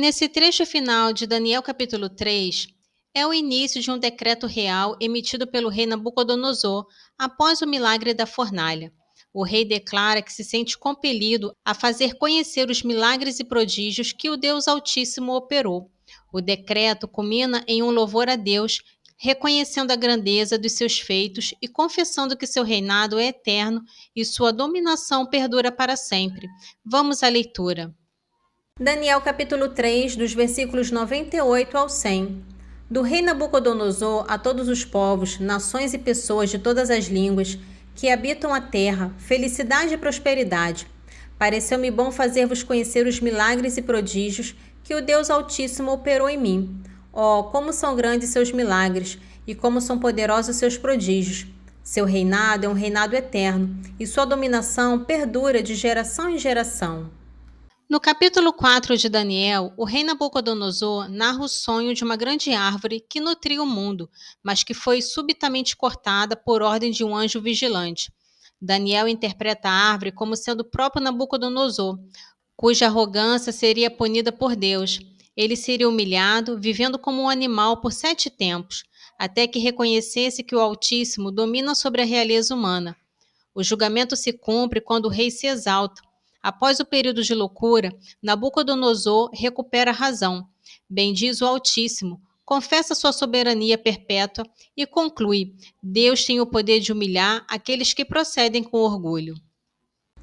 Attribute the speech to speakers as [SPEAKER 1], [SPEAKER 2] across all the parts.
[SPEAKER 1] Nesse trecho final de Daniel capítulo 3, é o início de um decreto real emitido pelo rei Nabucodonosor após o milagre da fornalha. O rei declara que se sente compelido a fazer conhecer os milagres e prodígios que o Deus Altíssimo operou. O decreto culmina em um louvor a Deus, reconhecendo a grandeza dos seus feitos e confessando que seu reinado é eterno e sua dominação perdura para sempre. Vamos à leitura.
[SPEAKER 2] Daniel capítulo 3, dos versículos 98 ao 100. Do rei Nabucodonosor a todos os povos, nações e pessoas de todas as línguas que habitam a terra, felicidade e prosperidade. Pareceu-me bom fazer-vos conhecer os milagres e prodígios que o Deus Altíssimo operou em mim. Oh, como são grandes seus milagres e como são poderosos seus prodígios. Seu reinado é um reinado eterno e sua dominação perdura de geração em geração.
[SPEAKER 1] No capítulo 4 de Daniel, o rei Nabucodonosor narra o sonho de uma grande árvore que nutria o mundo, mas que foi subitamente cortada por ordem de um anjo vigilante. Daniel interpreta a árvore como sendo o próprio Nabucodonosor, cuja arrogância seria punida por Deus. Ele seria humilhado, vivendo como um animal por 7 tempos, até que reconhecesse que o Altíssimo domina sobre a realeza humana. O julgamento se cumpre quando o rei se exalta. Após o período de loucura, Nabucodonosor recupera a razão, bendiz o Altíssimo, confessa sua soberania perpétua e conclui: Deus tem o poder de humilhar aqueles que procedem com orgulho.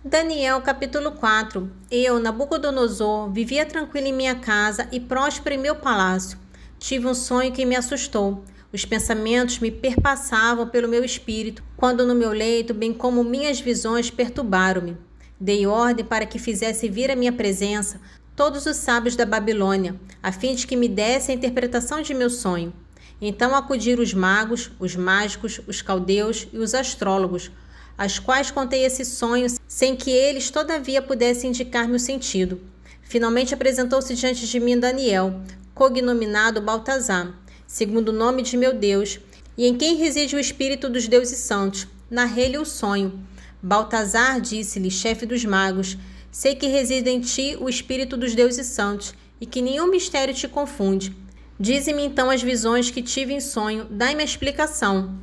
[SPEAKER 2] Daniel capítulo 4. Eu, Nabucodonosor, vivia tranquilo em minha casa e próspero em meu palácio. Tive um sonho que me assustou. Os pensamentos me perpassavam pelo meu espírito, quando no meu leito, bem como minhas visões, perturbaram-me. Dei ordem para que fizesse vir à minha presença todos os sábios da Babilônia, a fim de que me dessem a interpretação de meu sonho. Então acudiram os magos, os mágicos, os caldeus e os astrólogos, às quais contei esse sonho, sem que eles, todavia, pudessem indicar-me o sentido. Finalmente apresentou-se diante de mim Daniel, cognominado Baltazar, segundo o nome de meu Deus, e em quem reside o espírito dos deuses santos. Narrei-lhe o sonho. Baltazar disse-lhe, chefe dos magos: sei que reside em ti o espírito dos deuses santos, e que nenhum mistério te confunde. Dize-me então as visões que tive em sonho, dai-me a explicação.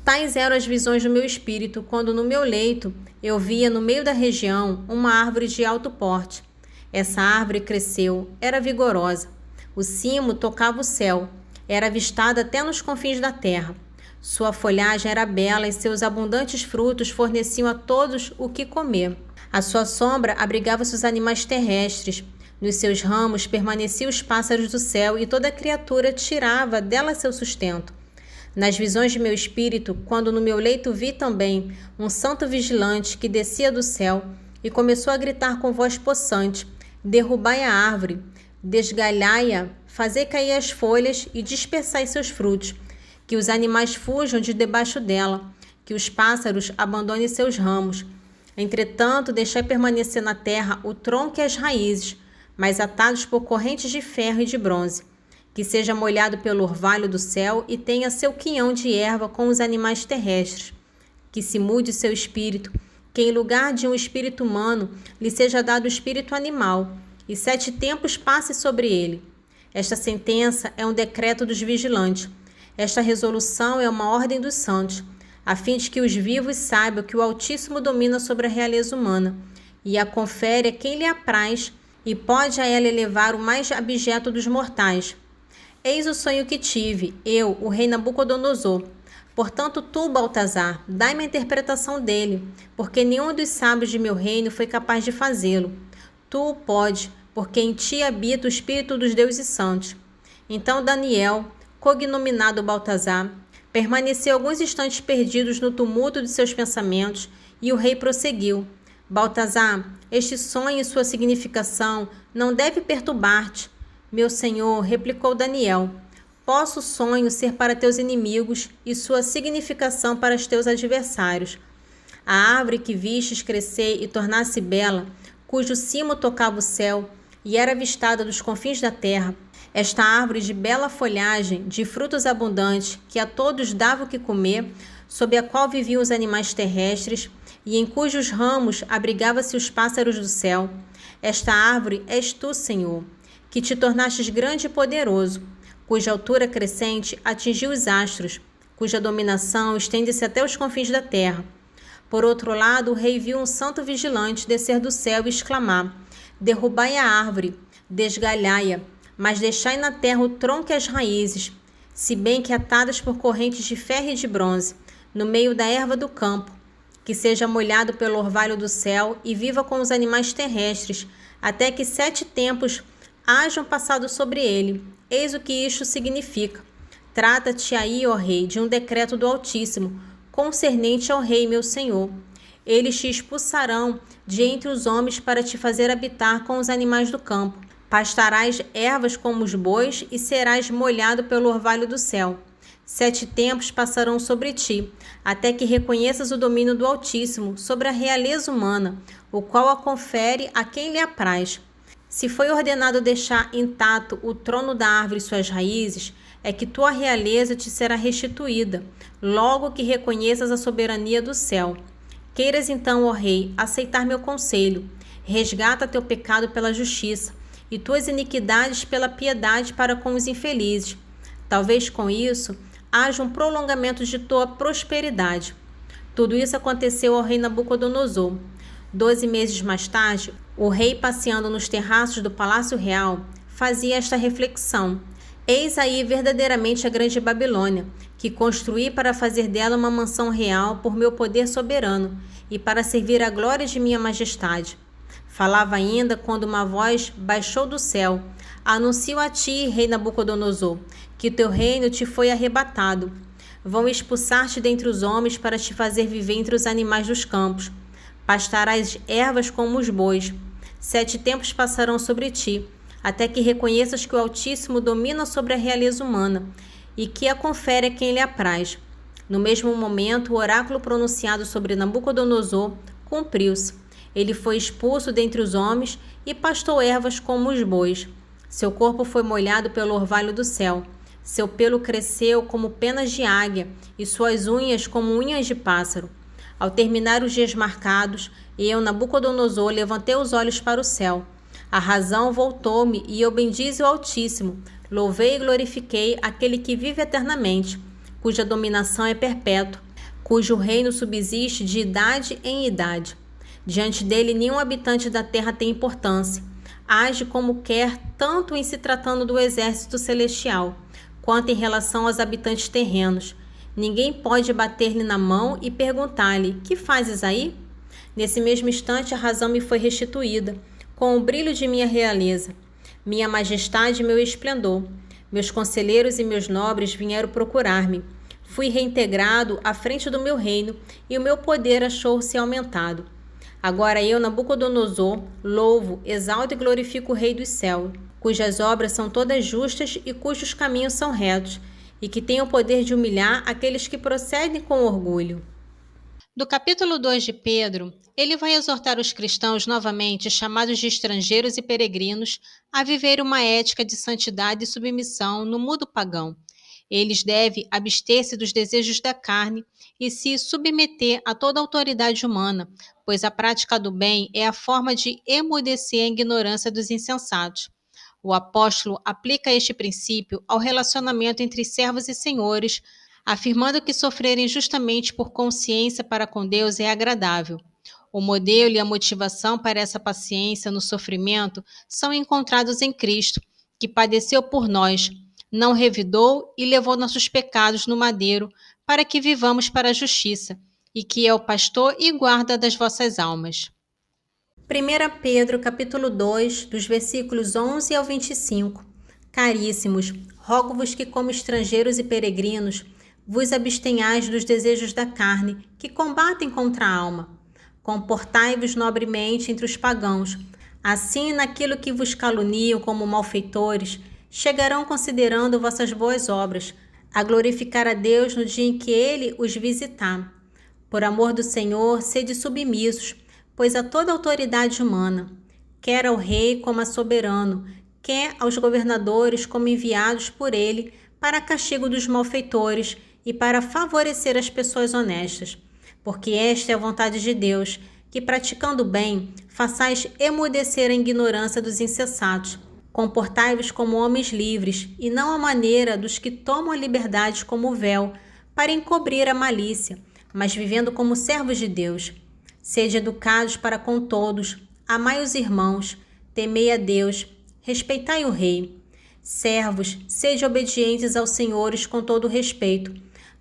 [SPEAKER 2] Tais eram as visões do meu espírito, quando no meu leito eu via no meio da região uma árvore de alto porte. Essa árvore cresceu, era vigorosa. O cimo tocava o céu, era avistada até nos confins da terra. Sua folhagem era bela e seus abundantes frutos forneciam a todos o que comer. À sua sombra abrigava-se os animais terrestres. Nos seus ramos permaneciam os pássaros do céu e toda criatura tirava dela seu sustento. Nas visões de meu espírito, quando no meu leito vi também um santo vigilante que descia do céu e começou a gritar com voz possante: derrubai a árvore, desgalhai-a, fazei cair as folhas e dispersai seus frutos, que os animais fujam de debaixo dela, que os pássaros abandonem seus ramos. Entretanto, deixai permanecer na terra o tronco e as raízes, mas atados por correntes de ferro e de bronze, que seja molhado pelo orvalho do céu e tenha seu quinhão de erva com os animais terrestres, que se mude seu espírito, que em lugar de um espírito humano lhe seja dado o espírito animal, e 7 tempos passe sobre ele. Esta sentença é um decreto dos vigilantes. Esta resolução é uma ordem dos santos, a fim de que os vivos saibam que o Altíssimo domina sobre a realeza humana, e a confere a quem lhe apraz, e pode a ela elevar o mais abjeto dos mortais. Eis o sonho que tive, eu, o rei Nabucodonosor. Portanto, tu, Baltazar, dai-me a interpretação dele, porque nenhum dos sábios de meu reino foi capaz de fazê-lo. Tu o podes, porque em ti habita o espírito dos deuses santos. Então Daniel, cognominado Baltazar, permaneceu alguns instantes perdidos no tumulto de seus pensamentos, e o rei prosseguiu: Baltazar, este sonho e sua significação não deve perturbar-te. Meu senhor, replicou Daniel, posso o sonho ser para teus inimigos e sua significação para os teus adversários. A árvore que vistes crescer e tornar-se bela, cujo cimo tocava o céu e era avistada dos confins da terra, esta árvore de bela folhagem, de frutos abundantes, que a todos dava o que comer, sob a qual viviam os animais terrestres, e em cujos ramos abrigava-se os pássaros do céu. Esta árvore és tu, Senhor. que te tornastes grande e poderoso, cuja altura crescente atingiu os astros, cuja dominação estende-se até os confins da terra. Por outro lado, o rei viu um santo vigilante descer do céu e exclamar: derrubai a árvore, desgalhai-a, mas deixai na terra o tronco e as raízes, se bem que atadas por correntes de ferro e de bronze, no meio da erva do campo, que seja molhado pelo orvalho do céu e viva com os animais terrestres, até que 7 tempos hajam passado sobre ele. Eis o que isto significa. Trata-te aí, ó rei, de um decreto do Altíssimo, concernente ao rei meu senhor. Eles te expulsarão de entre os homens para te fazer habitar com os animais do campo. Pastarás ervas como os bois e serás molhado pelo orvalho do céu. 7 tempos passarão sobre ti, até que reconheças o domínio do Altíssimo sobre a realeza humana, o qual a confere a quem lhe apraz. Se foi ordenado deixar intacto o trono da árvore e suas raízes, é que tua realeza te será restituída, logo que reconheças a soberania do céu. Queiras então, ó rei, aceitar meu conselho. Resgata teu pecado pela justiça e tuas iniquidades pela piedade para com os infelizes. Talvez com isso haja um prolongamento de tua prosperidade. Tudo isso aconteceu ao rei Nabucodonosor. 12 meses mais tarde, o rei, passeando nos terraços do Palácio Real, fazia esta reflexão: eis aí verdadeiramente a grande Babilônia, que construí para fazer dela uma mansão real por meu poder soberano e para servir à glória de minha majestade. Falava ainda quando uma voz baixou do céu: anuncio a ti, rei Nabucodonosor, que teu reino te foi arrebatado. Vão expulsar-te dentre os homens para te fazer viver entre os animais dos campos. Pastarás ervas como os bois. 7 tempos passarão sobre ti, até que reconheças que o Altíssimo domina sobre a realeza humana e que a confere a quem lhe apraz. No mesmo momento, o oráculo pronunciado sobre Nabucodonosor cumpriu-se. Ele foi expulso dentre os homens e pastou ervas como os bois. Seu corpo foi molhado pelo orvalho do céu. Seu pelo cresceu como penas de águia e suas unhas como unhas de pássaro. Ao terminar os dias marcados, eu, Nabucodonosor, levantei os olhos para o céu. A razão voltou-me e eu bendize o Altíssimo. Louvei e glorifiquei aquele que vive eternamente, cuja dominação é perpétua, cujo reino subsiste de idade em idade. Diante dele, nenhum habitante da terra tem importância. Age como quer, tanto em se tratando do exército celestial, quanto em relação aos habitantes terrenos. Ninguém pode bater-lhe na mão e perguntar-lhe: que fazes aí? Nesse mesmo instante, a razão me foi restituída, com o brilho de minha realeza, minha majestade e meu esplendor. Meus conselheiros e meus nobres vieram procurar-me. Fui reintegrado à frente do meu reino e o meu poder achou-se aumentado. Agora eu, Nabucodonosor, louvo, exalto e glorifico o Rei dos céus, cujas obras são todas justas e cujos caminhos são retos, e que tem o poder de humilhar aqueles que procedem com orgulho.
[SPEAKER 1] Do capítulo 2 de Pedro, ele vai exortar os cristãos novamente, chamados de estrangeiros e peregrinos, a viver uma ética de santidade e submissão no mundo pagão. Eles devem abster-se dos desejos da carne e se submeter a toda autoridade humana, pois a prática do bem é a forma de emudecer a ignorância dos insensatos. O apóstolo aplica este princípio ao relacionamento entre servos e senhores, afirmando que sofrer injustamente por consciência para com Deus é agradável. O modelo e a motivação para essa paciência no sofrimento são encontrados em Cristo, que padeceu por nós, não revidou e levou nossos pecados no madeiro, para que vivamos para a justiça, e que é o pastor e guarda das vossas almas.
[SPEAKER 2] 1 Pedro, capítulo 2, dos versículos 11 ao 25. Caríssimos, rogo-vos que, como estrangeiros e peregrinos, vos abstenhais dos desejos da carne, que combatem contra a alma. Comportai-vos nobremente entre os pagãos. Assim, naquilo que vos caluniam como malfeitores, chegarão considerando vossas boas obras, a glorificar a Deus no dia em que Ele os visitar. Por amor do Senhor, sede submissos, pois a toda autoridade humana, quer ao rei como a soberano, quer aos governadores como enviados por ele para castigo dos malfeitores e para favorecer as pessoas honestas, porque esta é a vontade de Deus, que praticando o bem, façais emudecer a ignorância dos insensatos. Comportai-vos como homens livres, e não à maneira dos que tomam a liberdade como véu, para encobrir a malícia, mas vivendo como servos de Deus. Sede educados para com todos, amai os irmãos, temei a Deus, respeitai o rei. Servos, sede obedientes aos senhores com todo respeito,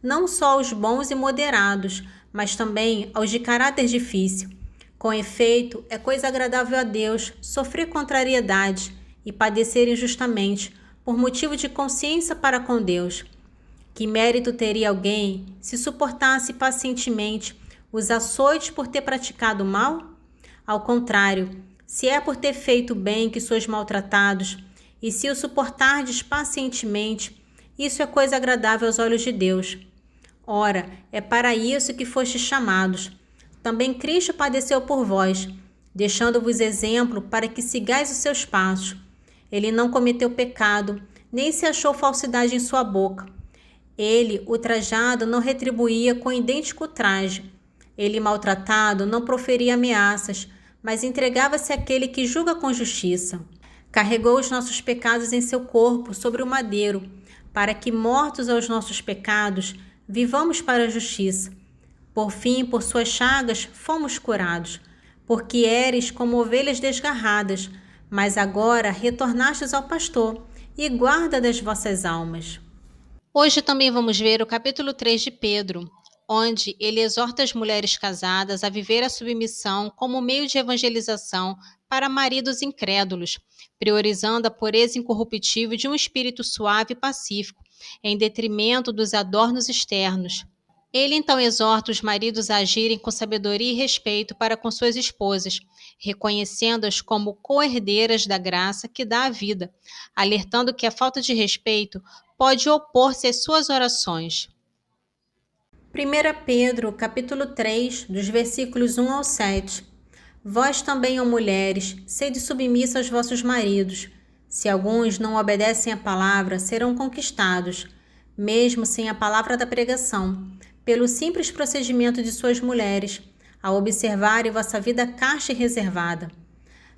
[SPEAKER 2] não só aos bons e moderados, mas também aos de caráter difícil. Com efeito, é coisa agradável a Deus sofrer contrariedades e padecer injustamente, por motivo de consciência para com Deus. Que mérito teria alguém se suportasse pacientemente os açoites por ter praticado mal? Ao contrário, se é por ter feito bem que sois maltratados, e se o suportardes pacientemente, isso é coisa agradável aos olhos de Deus. Ora, é para isso que fostes chamados. Também Cristo padeceu por vós, deixando-vos exemplo para que sigais os seus passos. Ele não cometeu pecado, nem se achou falsidade em sua boca. Ele, ultrajado, não retribuía com idêntico traje. Ele, maltratado, não proferia ameaças, mas entregava-se àquele que julga com justiça. Carregou os nossos pecados em seu corpo sobre o madeiro, para que, mortos aos nossos pecados, vivamos para a justiça. Por fim, por suas chagas, fomos curados, porque éreis como ovelhas desgarradas, mas agora retornastes ao pastor e guarda das vossas almas.
[SPEAKER 1] Hoje também vamos ver o capítulo 3 de Pedro, onde ele exorta as mulheres casadas a viver a submissão como meio de evangelização para maridos incrédulos, priorizando a pureza incorruptível de um espírito suave e pacífico, em detrimento dos adornos externos. Ele então exorta os maridos a agirem com sabedoria e respeito para com suas esposas, reconhecendo-as como co-herdeiras da graça que dá a vida, alertando que a falta de respeito pode opor-se às suas orações.
[SPEAKER 2] 1 Pedro, capítulo 3, dos versículos 1 ao 7. Vós também, ó mulheres, sede submissas aos vossos maridos. Se alguns não obedecem à palavra, serão conquistados, mesmo sem a palavra da pregação, pelo simples procedimento de suas mulheres, a observarem vossa vida casta e reservada.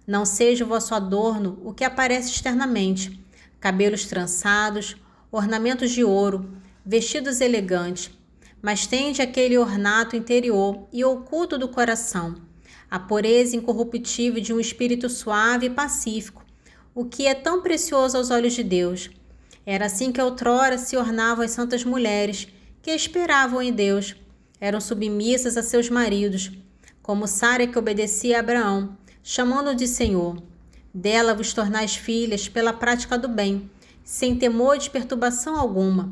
[SPEAKER 2] Não seja o vosso adorno o que aparece externamente, cabelos trançados, ornamentos de ouro, vestidos elegantes, mas tende aquele ornato interior e oculto do coração, a pureza incorruptível de um espírito suave e pacífico, o que é tão precioso aos olhos de Deus. Era assim que outrora se ornavam as santas mulheres, que esperavam em Deus, eram submissas a seus maridos, como Sara que obedecia a Abraão, chamando-o de Senhor. Dela vos tornais filhas pela prática do bem, sem temor de perturbação alguma.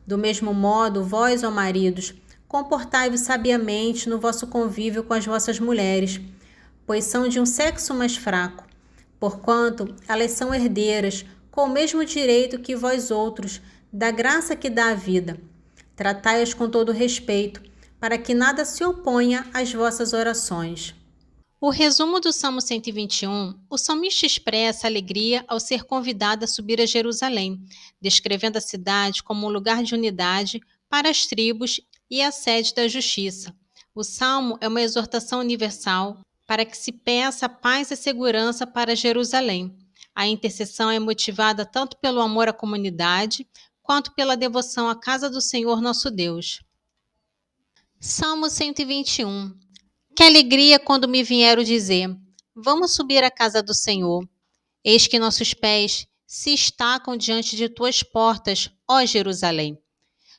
[SPEAKER 2] Do mesmo modo, vós, ó maridos, comportai-vos sabiamente no vosso convívio com as vossas mulheres, pois são de um sexo mais fraco, porquanto elas são herdeiras, com o mesmo direito que vós outros, da graça que dá a vida. Tratai-as com todo respeito, para que nada se oponha às vossas orações.
[SPEAKER 1] O resumo do Salmo 121, o salmista expressa alegria ao ser convidado a subir a Jerusalém, descrevendo a cidade como um lugar de unidade para as tribos e a sede da justiça. O salmo é uma exortação universal para que se peça paz e segurança para Jerusalém. A intercessão é motivada tanto pelo amor à comunidade, quanto pela devoção à casa do Senhor nosso Deus. Salmo 121. Que alegria quando me vieram dizer: vamos subir à casa do Senhor. Eis que nossos pés se estacam diante de tuas portas, ó Jerusalém.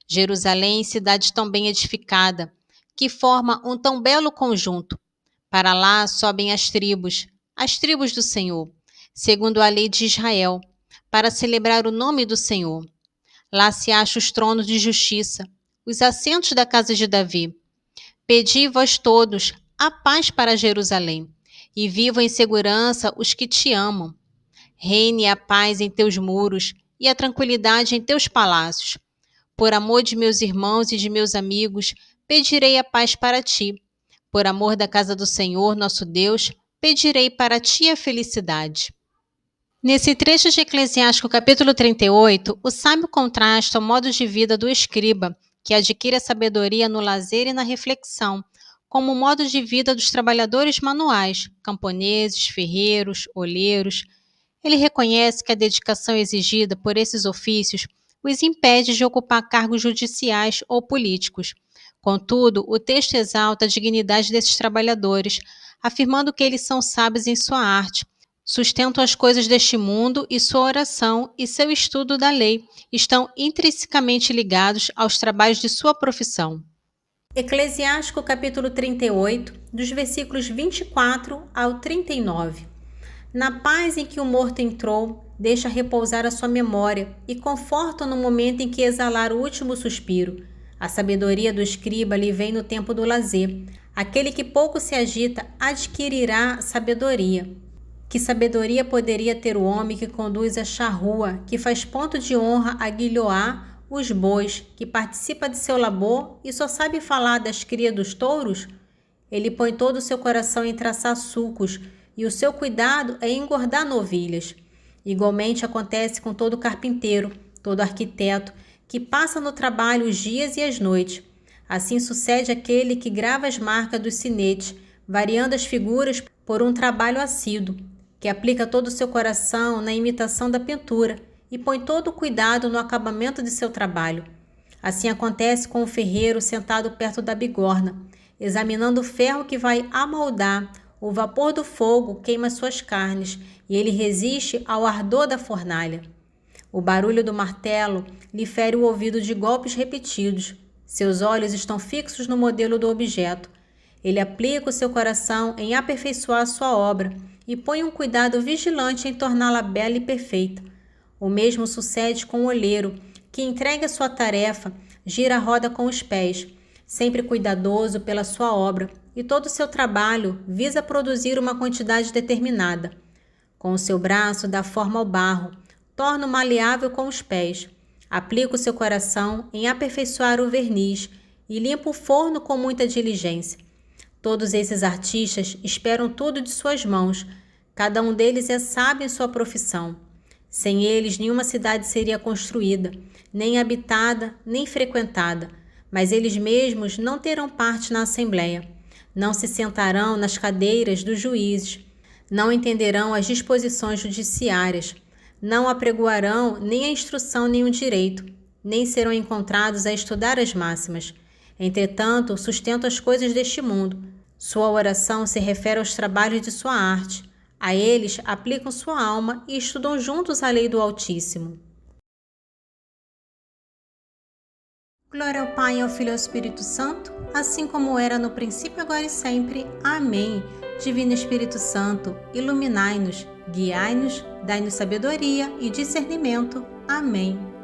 [SPEAKER 1] Jerusalém, cidade tão bem edificada, que forma um tão belo conjunto. Para lá sobem as tribos do Senhor, segundo a lei de Israel, para celebrar o nome do Senhor. Lá se acham os tronos de justiça, os assentos da casa de Davi. Pedi vós todos a paz para Jerusalém, e vivam em segurança os que te amam. Reine a paz em teus muros e a tranquilidade em teus palácios. Por amor de meus irmãos e de meus amigos, pedirei a paz para ti. Por amor da casa do Senhor, nosso Deus, pedirei para ti a felicidade. Nesse trecho de Eclesiástico, capítulo 38, o sábio contrasta o modo de vida do escriba, que adquire a sabedoria no lazer e na reflexão, como o modo de vida dos trabalhadores manuais, camponeses, ferreiros, olheiros. Ele reconhece que a dedicação exigida por esses ofícios os impede de ocupar cargos judiciais ou políticos. Contudo, o texto exalta a dignidade desses trabalhadores, afirmando que eles são sábios em sua arte, sustentam as coisas deste mundo e sua oração e seu estudo da lei estão intrinsecamente ligados aos trabalhos de sua profissão.
[SPEAKER 2] Eclesiástico capítulo 38, dos versículos 24 ao 39. Na paz em que o morto entrou, deixa repousar a sua memória e conforta no momento em que exalar o último suspiro. A sabedoria do escriba lhe vem no tempo do lazer. Aquele que pouco se agita adquirirá sabedoria. Que sabedoria poderia ter o homem que conduz a charrua, que faz ponto de honra a guilhoar os bois, que participa de seu labor e só sabe falar das crias dos touros? Ele põe todo o seu coração em traçar sulcos, e o seu cuidado é engordar novilhas. Igualmente acontece com todo carpinteiro, todo arquiteto, que passa no trabalho os dias e as noites. Assim sucede aquele que grava as marcas dos sinetes, variando as figuras por um trabalho assíduo, que aplica todo o seu coração na imitação da pintura e põe todo o cuidado no acabamento de seu trabalho. Assim acontece com o ferreiro sentado perto da bigorna, examinando o ferro que vai amoldar. O vapor do fogo queima suas carnes e ele resiste ao ardor da fornalha. O barulho do martelo lhe fere o ouvido de golpes repetidos. Seus olhos estão fixos no modelo do objeto. Ele aplica o seu coração em aperfeiçoar sua obra e põe um cuidado vigilante em torná-la bela e perfeita. O mesmo sucede com o olheiro, que entrega sua tarefa, gira a roda com os pés, sempre cuidadoso pela sua obra, e todo o seu trabalho visa produzir uma quantidade determinada. Com o seu braço dá forma ao barro, torna-o maleável com os pés, aplica o seu coração em aperfeiçoar o verniz e limpa o forno com muita diligência. Todos esses artistas esperam tudo de suas mãos, cada um deles é sábio em sua profissão. Sem eles, nenhuma cidade seria construída, nem habitada, nem frequentada, mas eles mesmos não terão parte na assembleia. Não se sentarão nas cadeiras dos juízes, não entenderão as disposições judiciárias, não apregoarão nem a instrução nem o direito, nem serão encontrados a estudar as máximas. Entretanto, sustentam as coisas deste mundo. Sua oração se refere aos trabalhos de sua arte. A eles aplicam sua alma e estudam juntos a lei do Altíssimo. Glória ao Pai, ao Filho e ao Espírito Santo, assim como era no princípio, agora e sempre. Amém. Divino Espírito Santo, iluminai-nos, guiai-nos, dai-nos sabedoria e discernimento. Amém.